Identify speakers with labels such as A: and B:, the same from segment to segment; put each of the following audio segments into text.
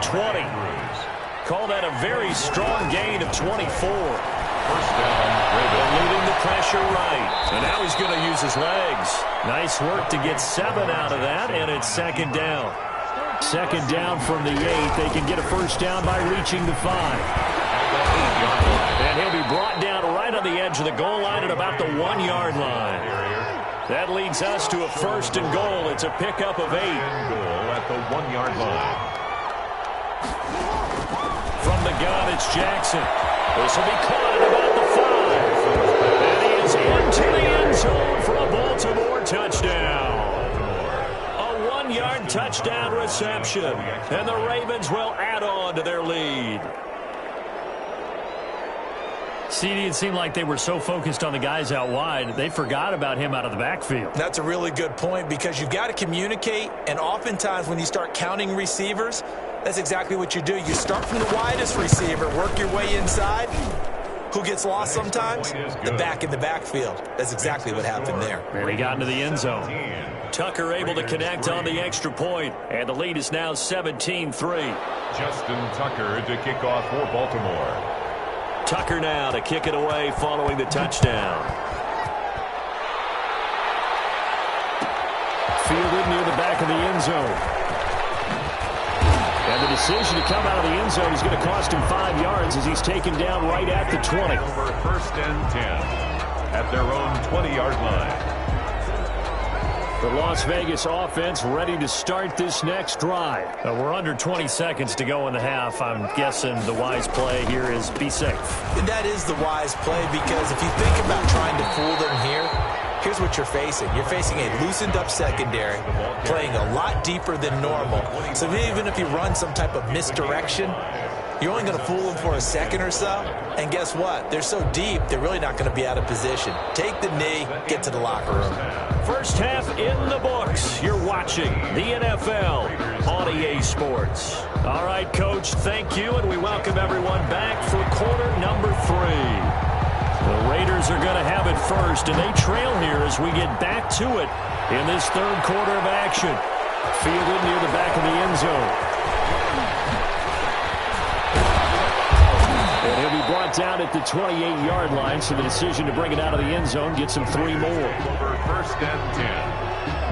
A: 20. Call that a very strong gain of 24.
B: First down,
A: leading the pressure right. And now he's going to use his legs. Nice work to get 7 out of that, and it's second down. Second down from the 8. They can get a first down by reaching the 5. And he'll be brought down right on the edge of the goal line at about the 1-yard line. That leads us to a first and goal. It's a pickup of 8.
B: goal at the 1-yard line.
A: From the gun, it's Jackson. This will be caught at about the 5. And he is into the end zone for a Baltimore touchdown. A 1-yard touchdown reception. And the Ravens will add on to their lead.
C: CD, it seemed like they were so focused on the guys out wide, they forgot about him out of the backfield.
D: That's a really good point because you've got to communicate, and oftentimes when you start counting receivers, that's exactly what you do. You start from the widest receiver, work your way inside. Who gets lost sometimes? The back in the backfield. That's exactly what happened there.
C: And he got into the end zone.
A: Tucker able to connect on the extra point, and the lead is now 17-3.
B: Justin Tucker to kick off for Baltimore.
A: Tucker now to kick it away following the touchdown. Fielded near the back of the end zone. And the decision to come out of the end zone is going to cost him 5 yards as he's taken down right at the 20.
B: Over first and 10 at their own 20-yard line.
A: The Las Vegas offense ready to start this next drive.
C: We're under 20 seconds to go in the half. I'm guessing the wise play here is be safe.
D: That is the wise play because if you think about trying to fool them here, here's what you're facing. You're facing a loosened up secondary, playing a lot deeper than normal. So even if you run some type of misdirection, you're only going to fool them for a second or so. And guess what? They're so deep, they're really not going to be out of position. Take the knee, get to the locker room.
A: First half in the books. You're watching the NFL on EA Sports. All right, Coach, thank you, and we welcome everyone back for quarter number 3. The Raiders are going to have it first, and they trail here as we get back to it in this third quarter of action. Fielded near the back of the end zone. And he'll be brought down at the 28-yard line, so the decision to bring it out of the end zone gets him 3 more.
B: Over first and 10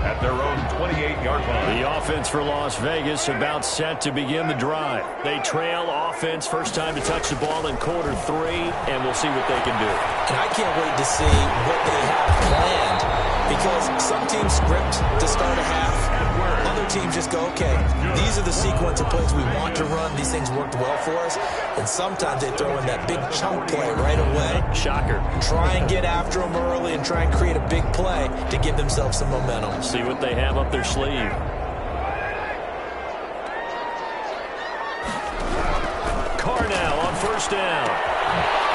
B: at their own 28-yard line.
A: The offense for Las Vegas about set to begin the drive. They trail offense, first time to touch the ball in quarter 3, and we'll see what they can do.
D: And I can't wait to see what they have planned because some teams script to start a half. Other teams just go, okay, these are the sequence of plays we want to run. These things worked well for us. And sometimes they throw in that big chunk play right away.
A: Shocker.
D: Try and get after them early and try and create a big play to give themselves some momentum.
A: See what they have up their sleeve. Carr now on first down.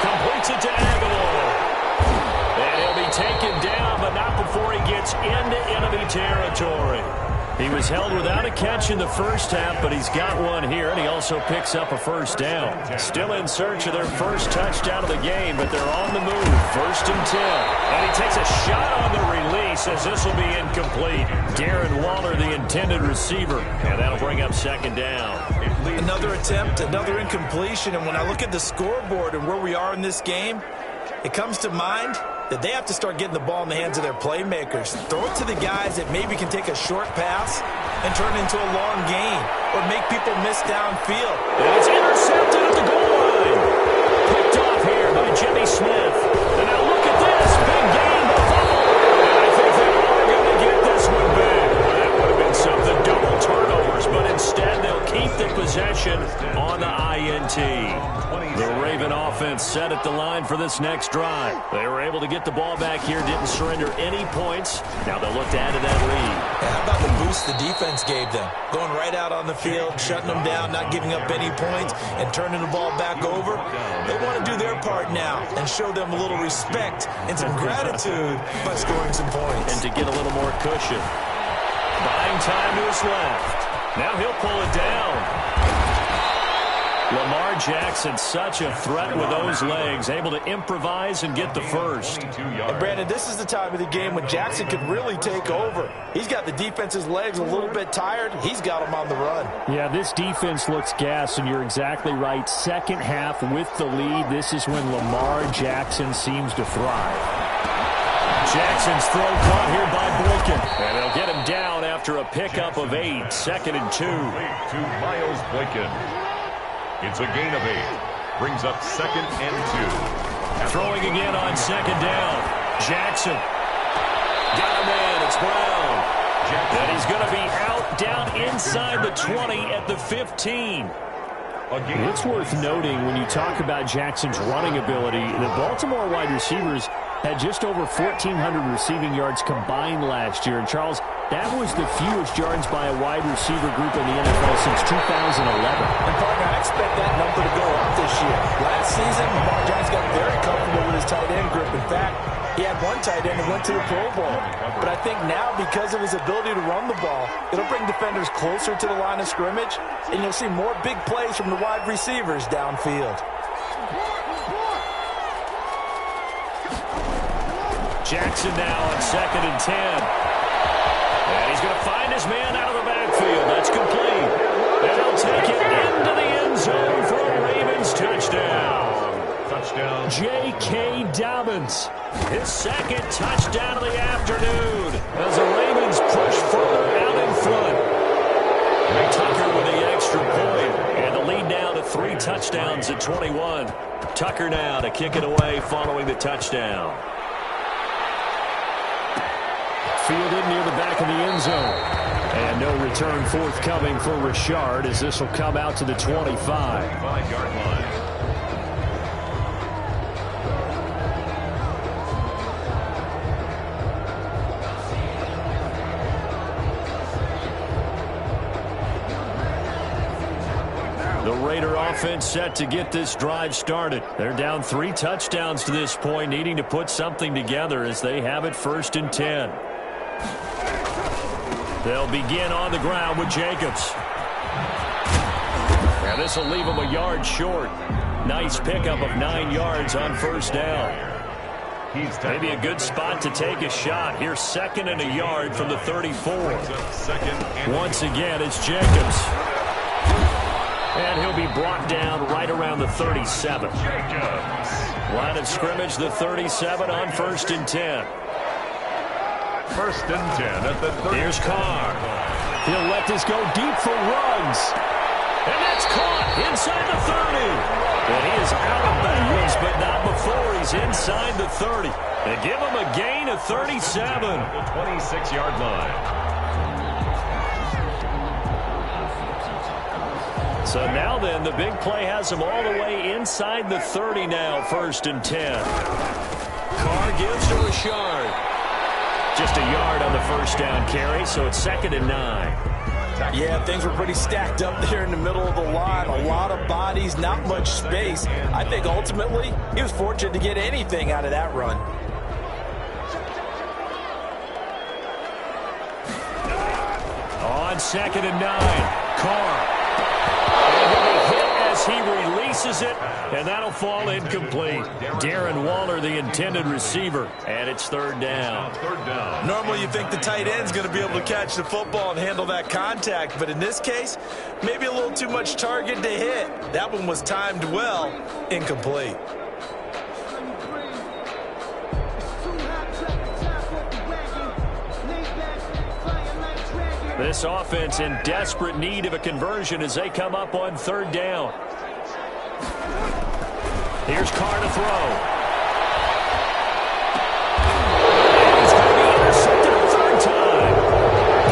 A: Completes it to Aguilar. And he'll be taken down, but not before he gets into enemy territory. He was held without a catch in the first half, but he's got one here, and he also picks up a first down. Still in search of their first touchdown of the game, but they're on the move. First and 10. And he takes a shot on the release as this will be incomplete. Darren Waller, the intended receiver, and that'll bring up second down.
D: Another attempt, another incompletion, and when I look at the scoreboard and where we are in this game, it comes to mind that they have to start getting the ball in the hands of their playmakers. Throw it to the guys that maybe can take a short pass and turn it into a long gain or make people miss downfield.
A: And it's intercepted at the goal line. Picked off here by Jimmy Smith. And now look at this. Big game. And I think they are going to get this one back. That would have been something. Double turnovers, but instead they'll keep the possession on the INT. The Raven offense set at the line for this next drive. They were able to get the ball back here, didn't surrender any points. Now they'll look to add to that lead.
D: How about the boost the defense gave them? Going right out on the field, shutting them down, not giving up any points, and turning the ball back over. They want to do their part now and show them a little respect and some gratitude by scoring some points.
A: And to get a little more cushion. Buying time to his left. Now he'll pull it down.
C: Lamar Jackson, such a threat with those legs, able to improvise and get the first.
D: And Brandon, this is the time of the game when Jackson could really take over. He's got the defense's legs a little bit tired. He's got them on the run.
C: Yeah, this defense looks gassed, and you're exactly right. Second half with the lead, this is when Lamar Jackson seems to thrive. Jackson's throw caught here by Boykin. And they'll get him down after a pickup of 8. 2nd and 2.
B: To Miles Boykin. It's a gain of 8. Brings up 2nd and 2.
C: Throwing again on 2nd down. Jackson. Got him in. It's Brown. And he's going to be out down inside the 20 at the 15. It's worth noting when you talk about Jackson's running ability, the Baltimore wide receivers had just over 1,400 receiving yards combined last year. And, Charles, that was the fewest yards by a wide receiver group in the NFL since 2011.
D: And, partner, I expect that number to go up this year. Last season, Lamar Jackson got very comfortable with his tight end group. In fact, he had one tight end that went to the Pro Bowl. But I think now, because of his ability to run the ball, it'll bring defenders closer to the line of scrimmage, and you'll see more big plays from the wide receivers downfield.
C: Jackson now on 2nd and 10. And he's going to find his man out of the backfield. That's complete. And he'll take it into the end zone for a Ravens touchdown.
B: Touchdown.
C: J.K. Dobbins. His 2nd touchdown of the afternoon as the Ravens push further out in front. Tucker with the extra point. And the lead now to 3 touchdowns at 21. Tucker now to kick it away following the touchdown. Fielded near the back of the end zone. And no return forthcoming for Richard as this will come out to the 25.
B: 5-yard line.
C: The Raider offense set to get this drive started. They're down 3 touchdowns to this point, needing to put something together as they have it 1st and 10. They'll begin on the ground with Jacobs. And this will leave them a yard short. Nice pickup of 9 yards on 1st down. Maybe a good spot to take a shot. Here's 2nd and a yard from the 34. Once again, it's Jacobs. And he'll be brought down right around the 37. Line of scrimmage, the 37 on 1st and 10.
B: 1st and 10 at the 30.
C: Here's Carr. He'll let this go deep for Ruggs. And that's caught inside the 30. And he is out of bounds, but not before he's inside the 30. They give him a gain of 37.
B: The 26-yard line.
C: So now then, the big play has him all the way inside the 30 now, 1st and 10. Carr gives to Richard. Just a yard on the 1st down carry, so it's 2nd and 9.
D: Yeah, things were pretty stacked up there in the middle of the line. A lot of bodies, not much space. I think ultimately he was fortunate to get anything out of that run.
C: On 2nd and 9, Carr. And he'll be hit as he releases it, and that'll fall incomplete. Darren Waller, the intended receiver, and it's 3rd down.
D: Normally you think the tight end's going to be able to catch the football and handle that contact, but in this case, maybe a little too much target to hit. That one was timed well, incomplete.
C: This offense in desperate need of a conversion as they come up on 3rd down. Here's Carr to throw. And he's going to be intercepted a 3rd time.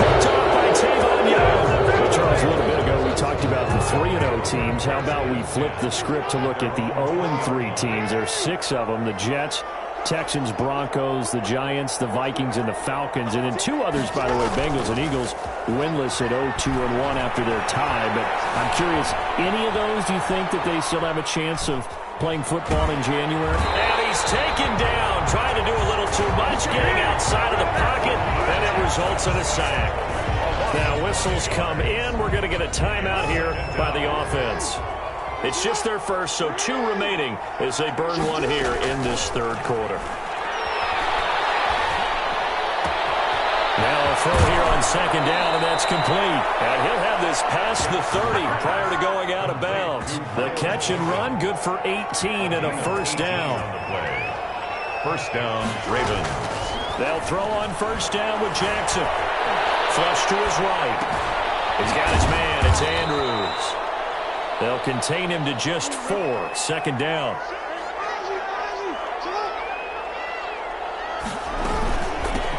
C: Picked off by Tavon Young. Well, Charles, a little bit ago we talked about the 3-0 teams. How about we flip the script to look at the 0-3 teams? There's 6 of them. The Jets, Texans, Broncos, the Giants, the Vikings, and the Falcons. And then 2 others, by the way, Bengals and Eagles, winless at 0-2-1 after their tie. But I'm curious, any of those, do you think that they still have a chance of playing football in January? And he's taken down, trying to do a little too much, getting outside of the pocket, and it results in a sack. Now whistles come in. We're going to get a timeout here by the offense.
A: It's just their first, so 2 remaining as they burn one here in this third quarter. Now a throw here on second down, and that's complete. And he'll have this past the 30 prior to going out of bounds. The catch and run, good for 18 and a first down.
B: First down, Ravens.
A: They'll throw on first down with Jackson. Flush to his right. He's got his man. It's Andrews. They'll contain him to just 4. Second down.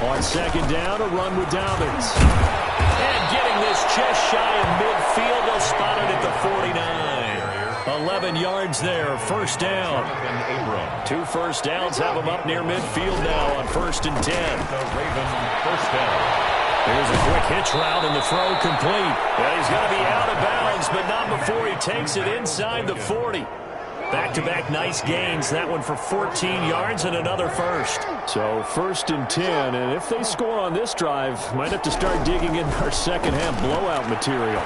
A: On second down, a run with Dobbins. And getting this just shy of midfield, they'll spot it at the 49. 11 yards there, first down. 2 first downs have them up near midfield now on 1st and 10.
B: First down.
A: Here's a quick hitch route, and the throw complete. And he's going to be out of bounds, but not before he takes it inside the 40. Back-to-back nice gains. That one for 14 yards and another first.
C: So 1st and 10, and if they score on this drive, might have to start digging in our second-half blowout material.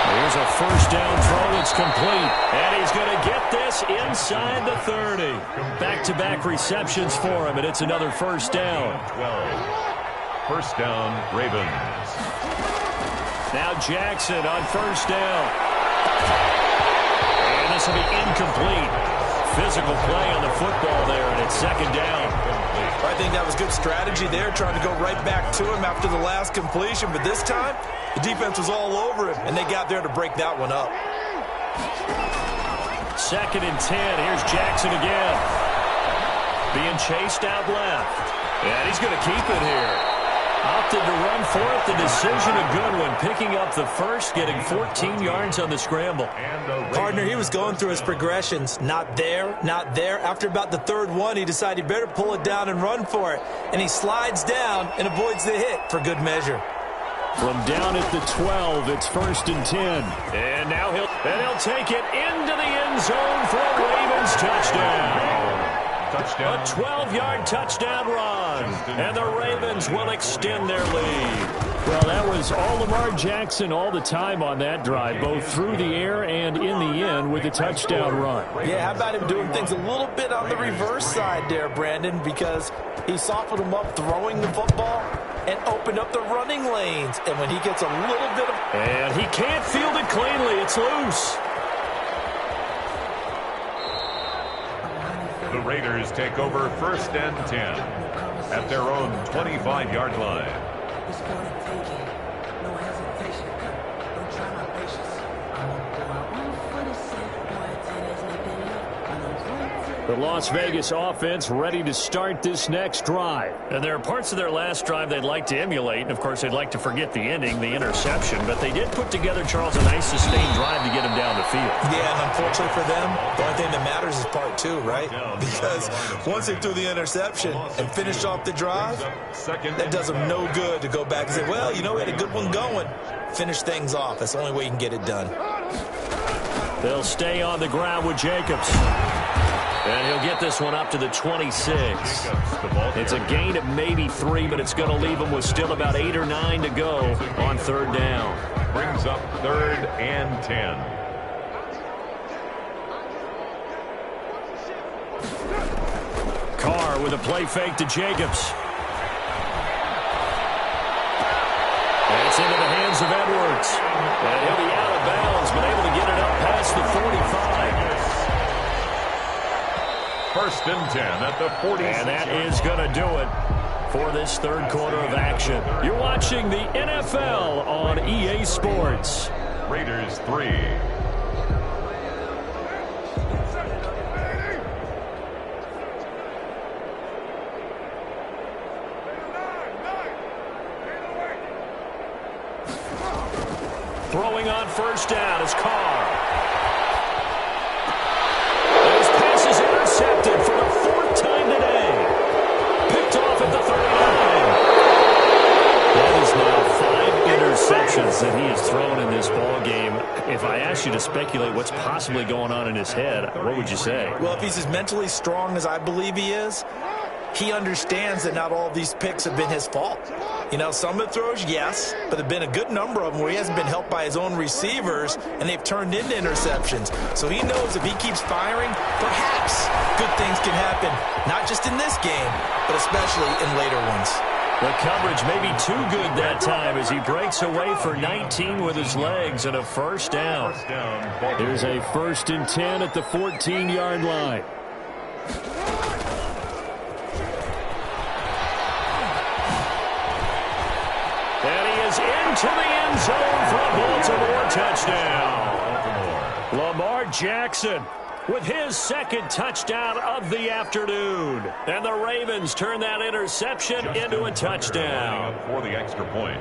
A: Here's a first down throw. It's complete. And he's going to get this inside the 30. Back-to-back receptions for him, and it's another first down.
B: 12. First down, Ravens.
A: Now Jackson on first down. And this will be incomplete. Physical play on the football there, and it's second down.
D: I think that was good strategy there, trying to go right back to him after the last completion. But this time, the defense was all over him, and they got there to break that one up.
A: 2nd and 10. Here's Jackson again. Being chased out left. And he's going to keep it here. Opted to run for it. The decision a good one. Picking up the first, getting 14 yards on the scramble.
D: Partner, he was going through his progressions. Not there, not there. After about the 3rd one, he decided he better pull it down and run for it. And he slides down and avoids the hit for good measure.
C: From down at the 12, it's 1st and 10.
A: And now he'll take it into the end zone for a Ravens touchdown. A 12-yard touchdown run, and the Ravens will extend their lead.
C: Well, that was all Lamar Jackson all the time on that drive, both through the air and in the end with a touchdown run.
D: Yeah, how about him doing things a little bit on the reverse side there, Brandon, because he softened him up throwing the football and opened up the running lanes. And when he gets a little bit of...
A: And he can't field it cleanly. It's loose.
B: The Raiders take over 1st and 10 at their own 25-yard line.
C: The Las Vegas offense ready to start this next drive.
A: And there are parts of their last drive they'd like to emulate. And, of course, they'd like to forget the ending, the interception. But they did put together, Charles, a nice sustained drive to get him down the field.
D: Yeah, and unfortunately for them, the only thing that matters is part 2, right? Because once they threw the interception and finished off the drive, that does them no good to go back and say, well, you know, we had a good one going. Finish things off. That's the only way you can get it done.
A: They'll stay on the ground with Jacobs. And he'll get this one up to the 26. It's a gain of maybe 3, but it's going to leave him with still about 8 or 9 to go on 3rd down.
B: Brings up 3rd and 10.
A: Carr with a play fake to Jacobs. And it's into the hands of Edwards. And he'll be out of bounds, but able to get it up past the 45.
B: 1st and 10 at the 40.
A: And that is going to do it for this 3rd quarter of action. You're watching the NFL on EA Sports.
B: Raiders 3.
A: Throwing on 1st down is Carr. His pass is intercepted for the 4th time today. Picked off at the 39. That is now 5 interceptions that he has thrown in this ball game. If I asked you to speculate what's possibly going on in his head, what would you say?
D: Well, if he's as mentally strong as I believe he is, he understands that not all of these picks have been his fault. You know, some of the throws, yes, but there have been a good number of them where he hasn't been helped by his own receivers, and they've turned into interceptions. So he knows if he keeps firing, perhaps good things can happen, not just in this game, but especially in later ones.
C: The coverage may be too good that time as he breaks away for 19 with his legs and a first down. Here's a 1st and 10 at the 14-yard line. And he is into the end zone for a Baltimore touchdown. Lamar Jackson with his 2nd touchdown of the afternoon. And the Ravens turn that interception into a touchdown.
B: For the extra point.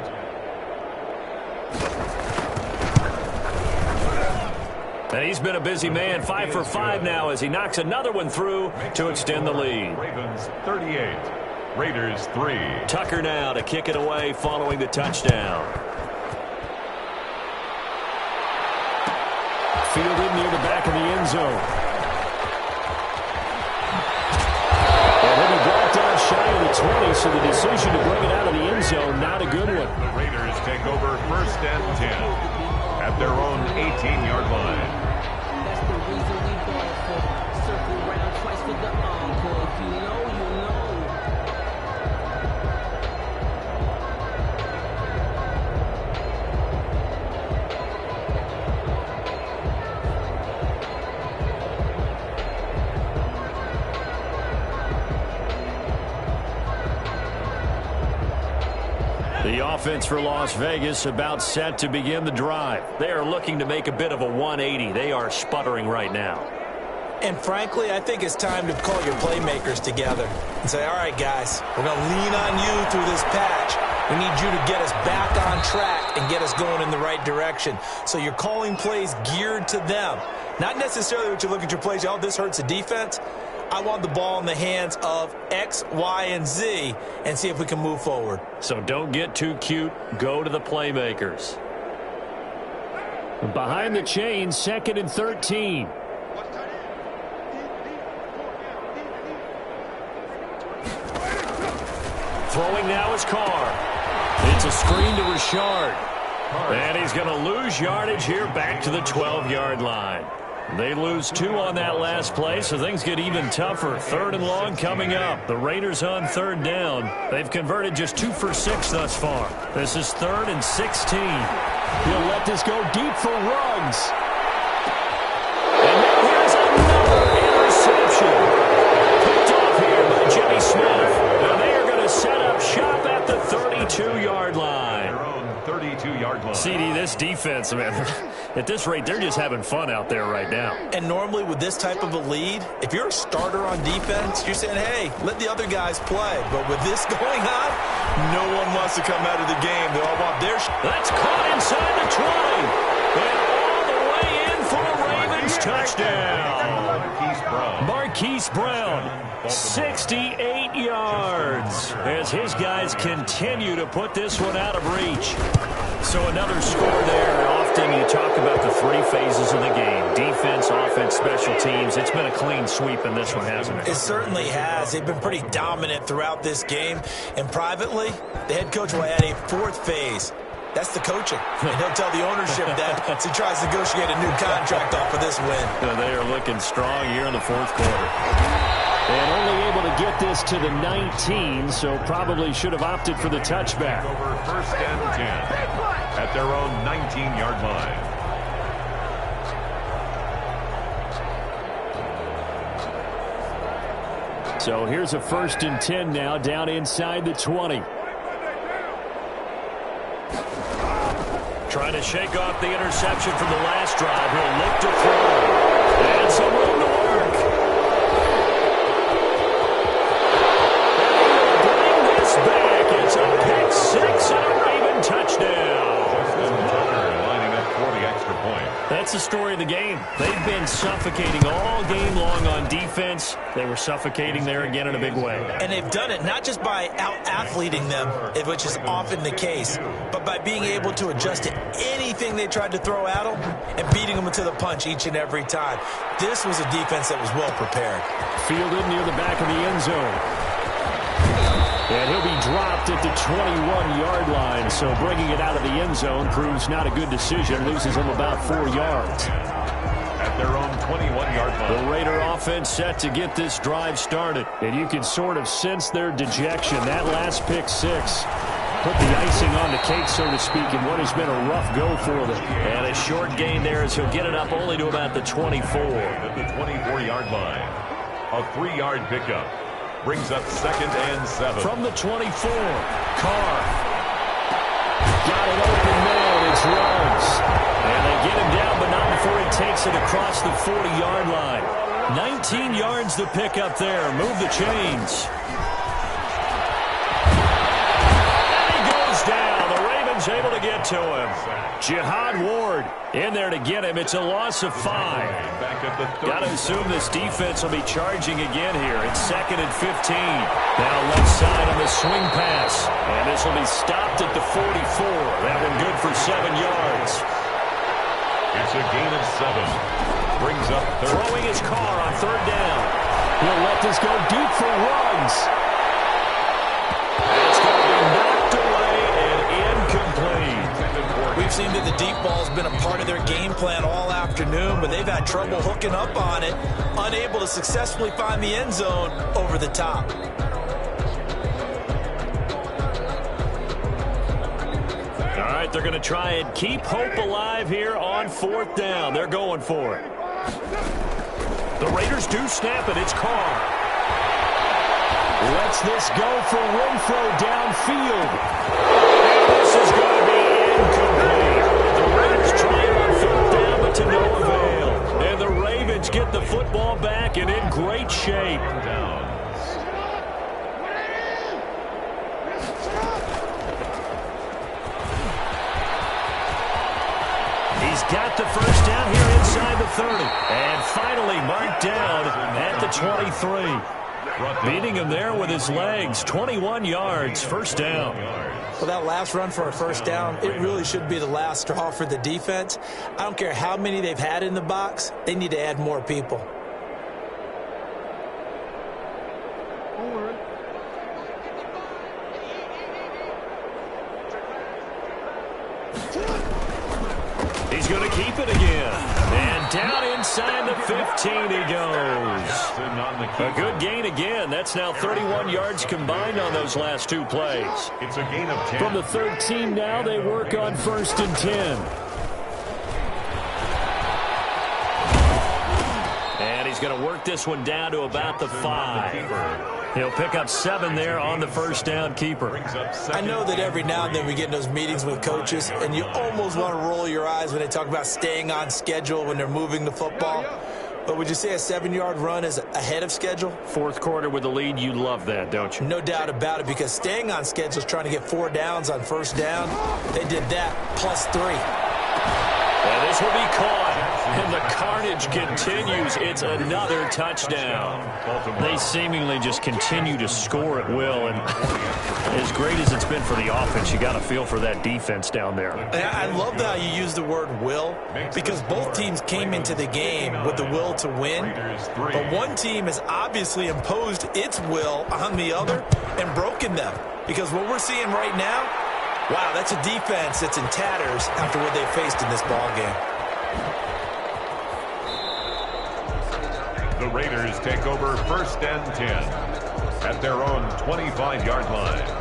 C: And he's been a busy man, 5 for 5 now as he knocks another one through to extend the lead.
B: Ravens 38, Raiders 3.
C: Tucker now to kick it away following the touchdown. Fielded near the back of the end zone. And he'll be brought down shy of the 20, so the decision to bring it out of the end zone, not a good one.
B: The Raiders take over 1st and 10 at their own 18-yard line.
E: That's the reason we ball for. Circle round twice for the encore. If you know, you know.
C: The offense for Las Vegas about set to begin the drive. They are looking to make a bit of a 180. They are sputtering right now.
D: And frankly, I think it's time to call your playmakers together and say, all right, guys, we're going to lean on you through this patch. We need you to get us back on track and get us going in the right direction. So you're calling plays geared to them. Not necessarily what you look at your plays, oh, this hurts the defense. I want the ball in the hands of X, Y, and Z and see if we can move forward.
C: So don't get too cute. Go to the playmakers. Behind the chains, 2nd and 13. Throwing now is Carr. It's a screen to Richard. And he's going to lose yardage here back to the 12-yard line. They lose 2 on that last play, so things get even tougher. 3rd and long coming up. The Raiders on 3rd down. They've converted just 2 for 6 thus far. This is 3rd and 16. He'll let this go deep for Ruggs. And now here's another interception. Picked off here by Jimmy Smith. And they are going to set up shop at the 32-yard line.
B: Their own 32-yard line.
C: CD, this defense, man, at this rate, they're just having fun out there right now.
D: And normally with this type of a lead, if you're a starter on defense, you're saying, hey, let the other guys play. But with this going on, no one wants to come out of the game. They all want their
C: That's caught inside the 20. And all the way in for a Ravens touchdown. Marquise Brown, 68 yards as his guys continue to put this one out of reach. So another score there. Often you talk about the 3 phases of the game. Defense, offense, special teams. It's been a clean sweep in this one, hasn't it?
D: It certainly has. They've been pretty dominant throughout this game. And privately, the head coach will add a 4th phase. That's the coaching. And he'll tell the ownership that as he tries to negotiate a new contract off of this win.
C: They are looking strong here in the 4th quarter. And only able to get this to the 19, so probably should have opted for the touchback.
B: Over 1st and 10 at their own 19-yard line.
C: So here's a 1st and 10 now down inside the 20. Trying to shake off the interception from the last drive. He'll look to throw. And some room to work. Back. It's a pick 6 and a Raven touchdown.
B: Lining up for the extra point.
C: That's the story of the game. They've been suffocating all game long on defense. They were suffocating there again in a big way.
D: And they've done it not just by out-athleting them, which is often the case, but by being able to adjust to anything they tried to throw at them and beating them to the punch each and every time. This was a defense that was well prepared.
C: Fielded near the back of the end zone. And he'll be dropped at the 21-yard line. So bringing it out of the end zone proves not a good decision. Loses him about 4 yards.
B: At their own 21-yard line.
C: The Raider offense set to get this drive started. And you can sort of sense their dejection. That last pick six put the icing on the cake, so to speak, in what has been a rough go for them.
A: And a short gain there as he'll get it up only to about the 24.
B: At the 24-yard line. A 3-yard pickup. Brings up 2nd and 7.
C: From the 24, Carr. Got it open man. It's Ruggs. And they get him down, but not before he takes it across the 40-yard line. 19 yards to pick up there. Move the chains. Able to get to him. Jihad Ward in there to get him. It's a loss of 5. Got to assume this defense will be charging again here. It's 2nd and 15. Now left side on the swing pass. And this will be stopped at the 44. That one good for 7 yards.
B: It's a gain of 7. Brings up 3rd.
C: Throwing his car on 3rd down. He'll let this go deep for Ruggs. It's going to be knocked away and incomplete.
D: We've seen that the deep ball has been a part of their game plan all afternoon, but they've had trouble hooking up on it, unable to successfully find the end zone over the top.
C: All right, they're going to try and keep hope alive here on 4th down. They're going for it. The Raiders do snap it. It's Carr. Lets this go for Renfro downfield. And this is going to be incomplete. The Raiders trying on 4th down, but to no avail. And the Ravens get the football back and in great shape. He's got the first down here inside the 30. And finally marked down at the 23. Beating him there with his legs. 21 yards, 1st down.
D: Well, that last run for a 1st down, it really should be the last straw for the defense. I don't care how many they've had in the box. They need to add more people.
C: He's going to keep it again. And down inside the 15 he goes. A good gain again. That's now 31 yards combined on those last 2 plays.
B: It's a gain of 10.
C: From the 13 now, they work on 1st and 10. And he's going to work this one down to about the 5. He'll pick up 7 there on the 1st down keeper.
D: I know that every now and then we get in those meetings with coaches, and you almost want to roll your eyes when they talk about staying on schedule when they're moving the football. But would you say a 7-yard run is ahead of schedule?
C: 4th quarter with the lead, you love that, don't you?
D: No doubt about it, because staying on schedule is trying to get 4 downs on 1st down. They did that plus 3.
C: And this will be caught. And the carnage continues. It's another touchdown. They seemingly just continue to score at will. And as great as it's been for the offense, you got to feel for that defense down there.
D: I love how you use the word will, because both teams came into the game with the will to win. But one team has obviously imposed its will on the other and broken them. Because what we're seeing right now, wow, that's a defense that's in tatters after what they faced in this ballgame.
B: The Raiders take over 1st and 10 at their own 25-yard line.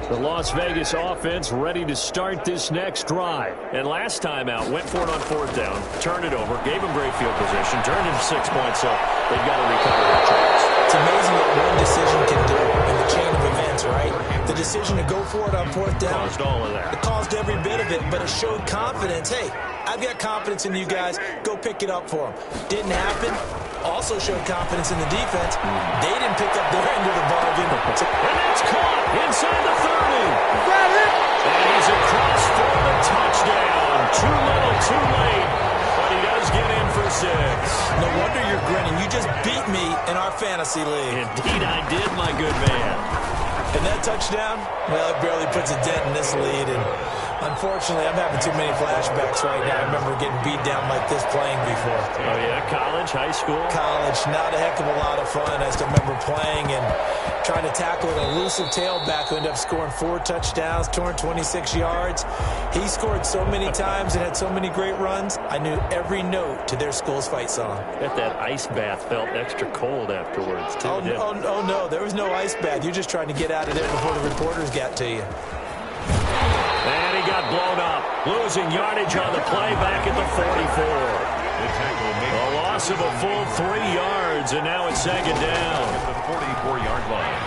C: The Las Vegas offense ready to start this next drive. And last time out, went for it on 4th down, turned it over, gave them great field position, turned it to 6 points, so they've got to recover their chance.
D: It's amazing what one decision can do in the chain of events, right? The decision to go for it on 4th down.
C: Caused all of that.
D: It caused every bit of it, but it showed confidence. Hey, I've got confidence in you guys. Go pick it up for them. Didn't happen. Also showed confidence in the defense. They didn't pick up their end of the bargain.
C: And that's caught inside the 30. And he's across for the touchdown. Too little, too late. But he does get in for 6.
D: No wonder you're grinning. You just beat me in our fantasy league.
C: Indeed I did, my good man.
D: And that touchdown, well, it barely puts a dent in this lead. And unfortunately, I'm having too many flashbacks right now. I remember getting beat down like this playing before.
C: Oh, yeah? College, high school?
D: College, not a heck of a lot of fun. I still remember playing and trying to tackle an elusive tailback who ended up scoring 4 touchdowns, 226 yards. He scored so many times and had so many great runs, I knew every note to their school's fight song.
C: Bet that ice bath felt extra cold afterwards, too.
D: Oh, no, there was no ice bath. You're just trying to get out of there before the reporters got to you.
C: And he got blown up, losing yardage on the play back at the 44. A loss of a full 3 yards, and now it's second down.
B: At the 44-yard line.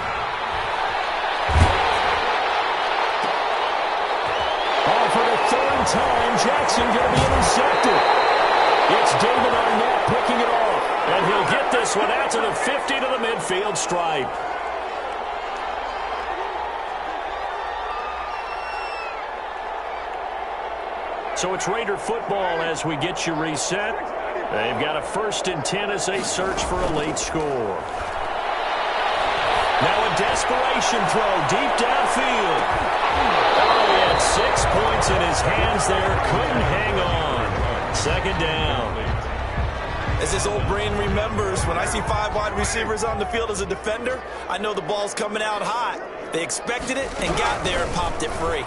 C: Oh, for the third time, Jackson going to be intercepted. It's David Arnett picking it off, and he'll get this one out to the 50 to the midfield stripe. So it's Raider football as we get you reset. They've got a 1st and 10 as they search for a late score. Now a desperation throw deep downfield. Oh, he had 6 points in his hands there. Couldn't hang on. Second down.
D: As his old brain remembers, when I see 5 wide receivers on the field as a defender, I know the ball's coming out hot. They expected it and got there and popped it free.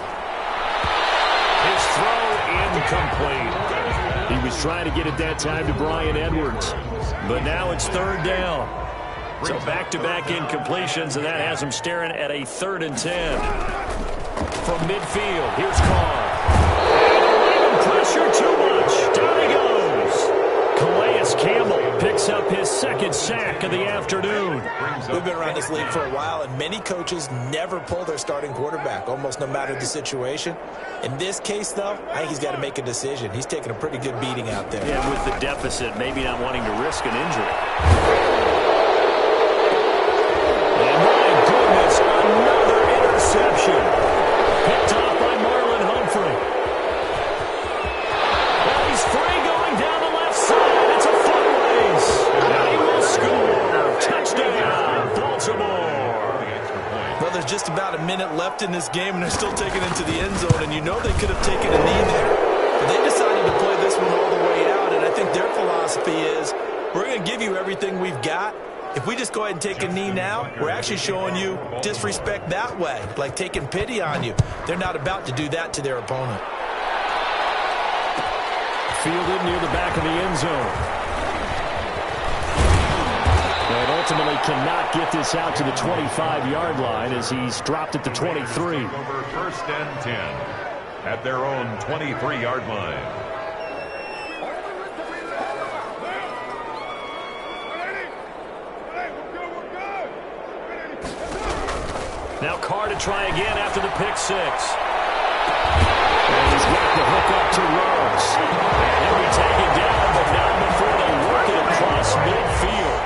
C: His throw incomplete. He was trying to get it that time to Bryan Edwards. But now it's 3rd down. So back-to-back incompletions, and that has him staring at a 3rd and 10. From midfield, here's Carr. And pressure too much. Down he goes. Calais Campbell picks up his 2nd sack of the afternoon.
D: We've been around this league for a while, and many coaches never pull their starting quarterback, almost no matter the situation. In this case, though, I think he's got to make a decision. He's taking a pretty good beating out there.
C: Yeah, with the deficit, maybe not wanting to risk an injury. And my goodness, another interception. Picked off by Marlon Humphrey. Well, he's free going down the left side. It's a foot race. And he will score. Touchdown, Baltimore.
D: Well, there's just about a minute left in this game, and they're still taking it into the end zone, and you know they could have taken a knee there. But they decided to play this one all the way out, and I think their philosophy is, we're going to give you everything we've got. If we just go ahead and take a knee now, we're actually showing you disrespect that way, like taking pity on you. They're not about to do that to their opponent.
C: Fielded near the back of the end zone. And ultimately cannot get this out to the 25-yard line as he's dropped at the 23.
B: Over 1st and 10 at their own 23-yard line.
C: Now Carr to try again after the pick 6. And he's got the hook up to Rose. And he'll be taken down, but not before they work it across midfield.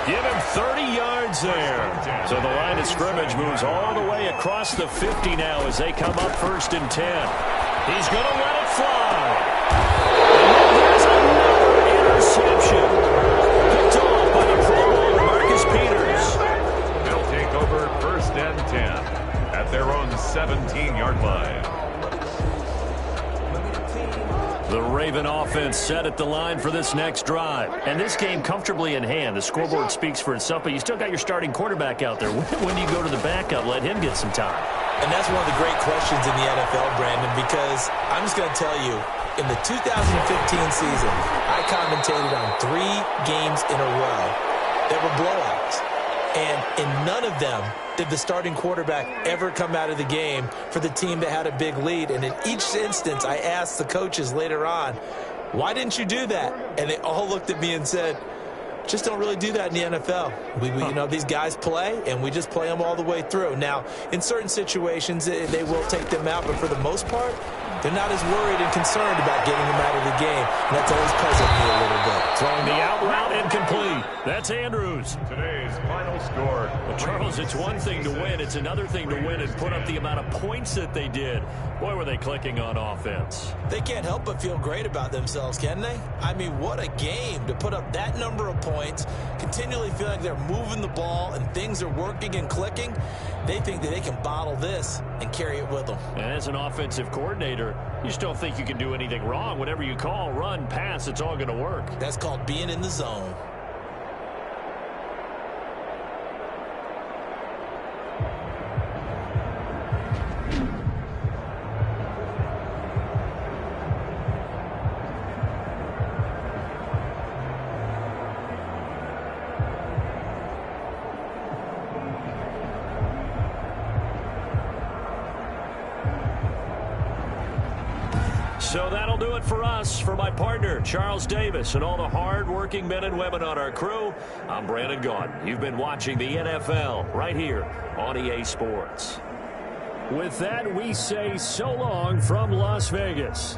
C: Give him 30 yards there. So the line of scrimmage moves all the way across the 50 now as they come up 1st and 10. He's going to let it fly. And there's another interception. Picked off by the Pro Bowler Marcus Peters.
B: They'll take over 1st and 10 at their own 17-yard line.
C: The Raven offense set at the line for this next drive. And this game comfortably in hand. The scoreboard speaks for itself, but you still got your starting quarterback out there. When do you go to the backup? Let him get some time.
D: And that's one of the great questions in the NFL, Brandon, because I'm just going to tell you, in the 2015 season, I commentated on 3 games in a row that were blowouts. And in none of them did the starting quarterback ever come out of the game for the team that had a big lead. And in each instance, I asked the coaches later on, why didn't you do that? And they all looked at me and said, just don't really do that in the NFL. You know, these guys play, and we just play them all the way through. Now, in certain situations, they will take them out, but for the most part, They're not as worried and concerned about getting him out of the game, and that's always puzzled me a little bit.
A: Throwing the out route incomplete. That's Andrews.
B: Today's final score.
A: Well, Charles, it's one thing to win. It's another thing to win and put up the amount of points that they did. Boy, were they clicking on offense.
D: They can't help but feel great about themselves, can they? I mean, what a game to put up that number of points, continually feel like they're moving the ball and things are working and clicking. They think that they can bottle this and carry it with them.
A: And as an offensive coordinator, you just don't think you can do anything wrong. Whatever you call, run, pass, it's all going to work.
D: That's called being in the zone.
A: So that'll do it for us. For my partner, Charles Davis, and all the hard-working men and women on our crew, I'm Brandon Gaudin. You've been watching the NFL right here on EA Sports.
C: With that, we say so long from Las Vegas.